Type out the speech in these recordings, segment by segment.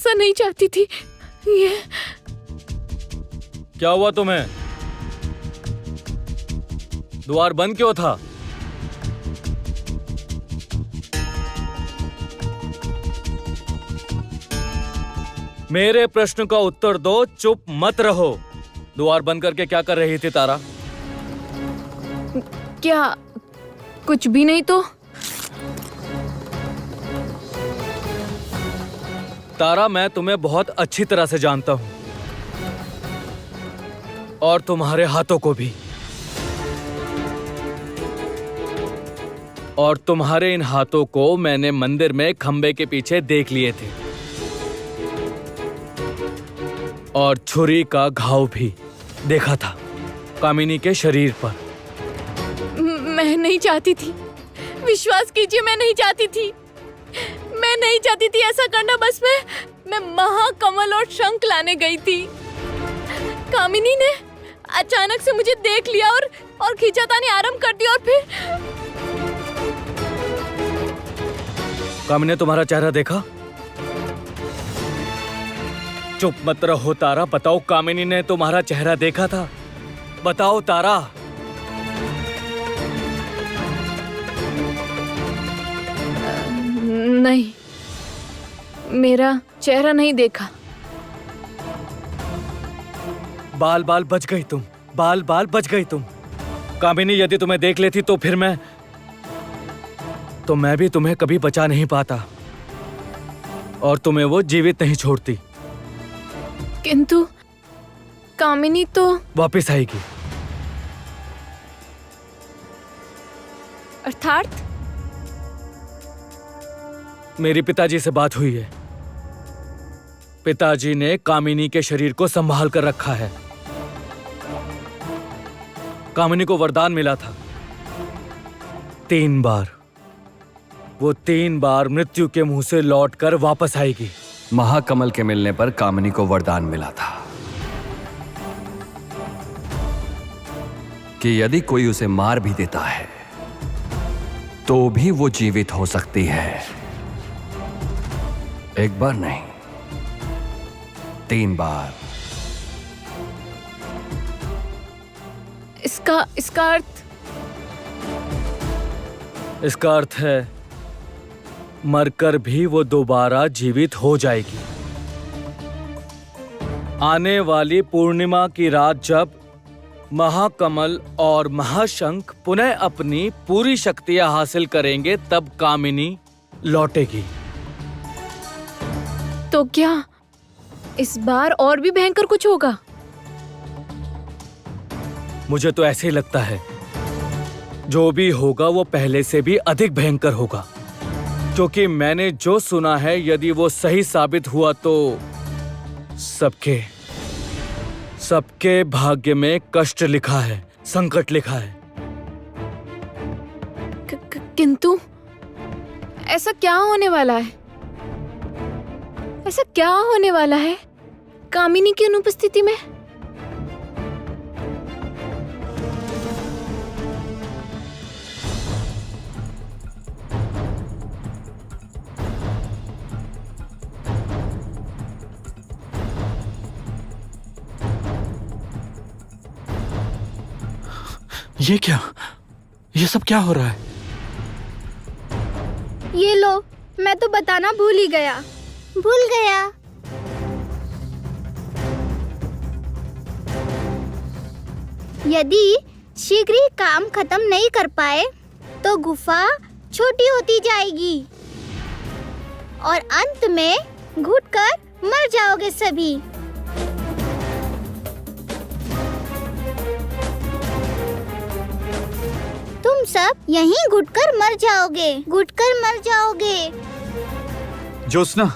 ऐसा नहीं चाहती थी। ये क्या हुआ तुम्हें? द्वार बंद क्यों था? मेरे प्रश्न का उत्तर दो, चुप मत रहो। द्वार बंद करके क्या कर रही थी तारा? क्या? कुछ भी नहीं तो। तारा, मैं तुम्हें बहुत अच्छी तरह से जानता हूं और तुम्हारे हाथों को भी। और तुम्हारे इन हाथों को मैंने मंदिर में खंबे के पीछे देख लिए थे, और छुरी का घाव भी देखा था कामिनी के शरीर पर। मैं नहीं चाहती थी, विश्वास कीजिए, मैं नहीं चाहती थी। मैं नहीं चाहती थी ऐसा करना। बस मैं महाकमल और शंख लाने गई थी। कामिनी ने अचानक से मुझे देख लिया और खींचातानी आरंभ कर दी। और फिर कामिनी ने तुम्हारा चेहरा देखा? चुप मत रहो तारा, बताओ कामिनी ने तुम्हारा चेहरा देखा था? बताओ तारा। नहीं, मेरा चेहरा नहीं देखा। बाल बाल बच गई तुम, बाल बाल बच गई तुम। कामिनी यदि तुम्हें देख लेती तो फिर मैं भी तुम्हें कभी बचा नहीं पाता और तुम्हें वो जीवित नहीं छोड़ती। किंतु कामिनी तो वापस आएगी। अर्थात मेरी पिताजी से बात हुई है। पिताजी ने कामिनी के शरीर को संभाल कर रखा है। कामिनी को वरदान मिला था 3 बार। वो 3 बार मृत्यु के मुंह से लौटकर वापस आएगी। महाकमल के मिलने पर कामिनी को वरदान मिला था कि यदि कोई उसे मार भी देता है तो भी वो जीवित हो सकती है। एक बार नहीं, 3 बार। इसका अर्थ है मरकर भी वो दोबारा जीवित हो जाएगी। आने वाली पूर्णिमा की रात जब महाकमल और महाशंख पुनः अपनी पूरी शक्तियां हासिल करेंगे तब कामिनी लौटेगी। तो क्या इस बार और भी भयंकर कुछ होगा? मुझे तो ऐसे ही लगता है जो भी होगा वो पहले से भी अधिक भयंकर होगा, क्योंकि मैंने जो सुना है यदि वो सही साबित हुआ तो सबके भाग्य में कष्ट लिखा है, संकट लिखा है। किंतु ऐसा क्या होने वाला है? ऐसा क्या होने वाला है कामिनी की अनुपस्थिति में? ये क्या? ये सब क्या हो रहा है? ये लो, मैं तो बताना भूल गया। यदि शीघ्र ही काम खत्म नहीं कर पाए तो गुफा छोटी होती जाएगी और अंत में घुटकर मर जाओगे सभी। तुम सब यहीं घुटकर मर जाओगे। ज्योत्सना,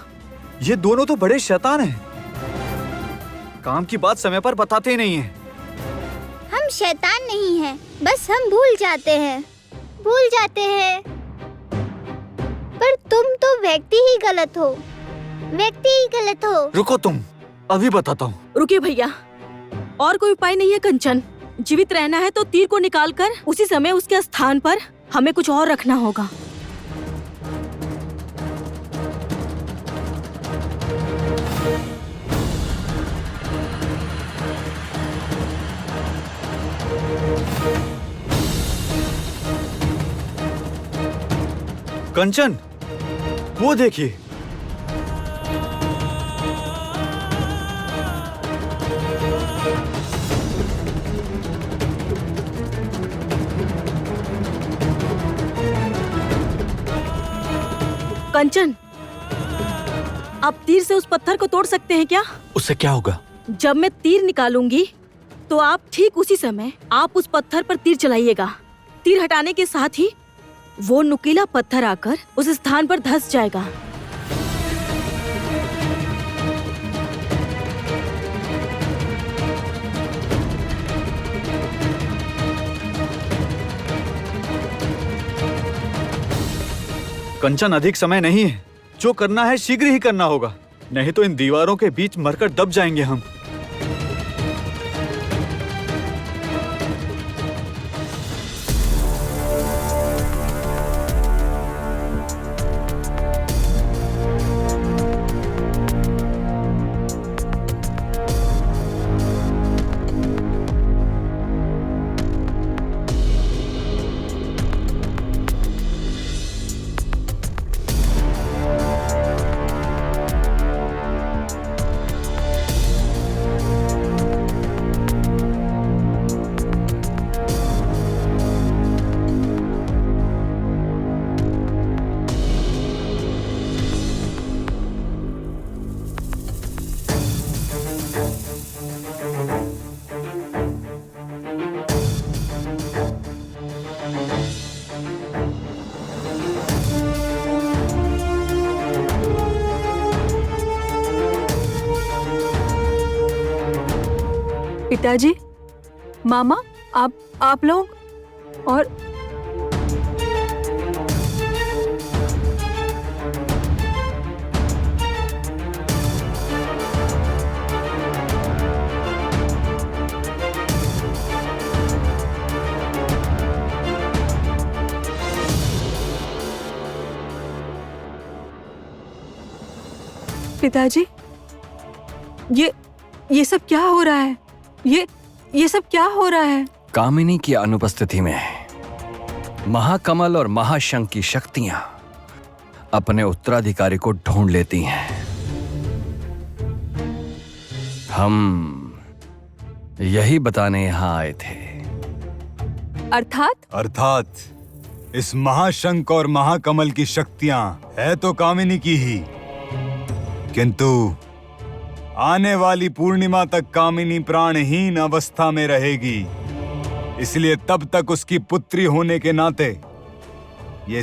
ये दोनों तो बड़े शैतान हैं। काम की बात समय पर बताते ही नहीं हैं। हम शैतान नहीं हैं, बस हम भूल जाते हैं। पर तुम तो व्यक्ति ही गलत हो। रुको तुम, अभी बताता हूँ। रुकिए भैया, और कोई उपाय नहीं है कंचन। जीवित रहना है तो तीर को निकालकर उसी समय उसके स्थान पर हमें कुछ और रखना होगा। कंचन, वो देखिए। कंचन, आप तीर से उस पत्थर को तोड़ सकते हैं क्या? उससे क्या होगा? जब मैं तीर निकालूंगी तो आप ठीक उसी समय आप उस पत्थर पर तीर चलाइएगा। तीर हटाने के साथ ही वो नुकीला पत्थर आकर उस स्थान पर धंस जाएगा। कंचन, अधिक समय नहीं है। जो करना है शीघ्र ही करना होगा, नहीं तो इन दीवारों के बीच मरकर दब जाएंगे हम। पिताजी, मामा, आप लोग और पिताजी, ये सब क्या हो रहा है? ये सब क्या हो रहा है? कामिनी की अनुपस्थिति में महाकमल और महाशंख की शक्तियां अपने उत्तराधिकारी को ढूंढ लेती हैं। हम यही बताने यहां आए थे। अर्थात इस महाशंख और महाकमल की शक्तियां है तो कामिनी की ही, किंतु आने वाली पूर्णिमा तक कामिनी प्राणहीन अवस्था में रहेगी। इसलिए तब तक उसकी पुत्री होने के नाते ये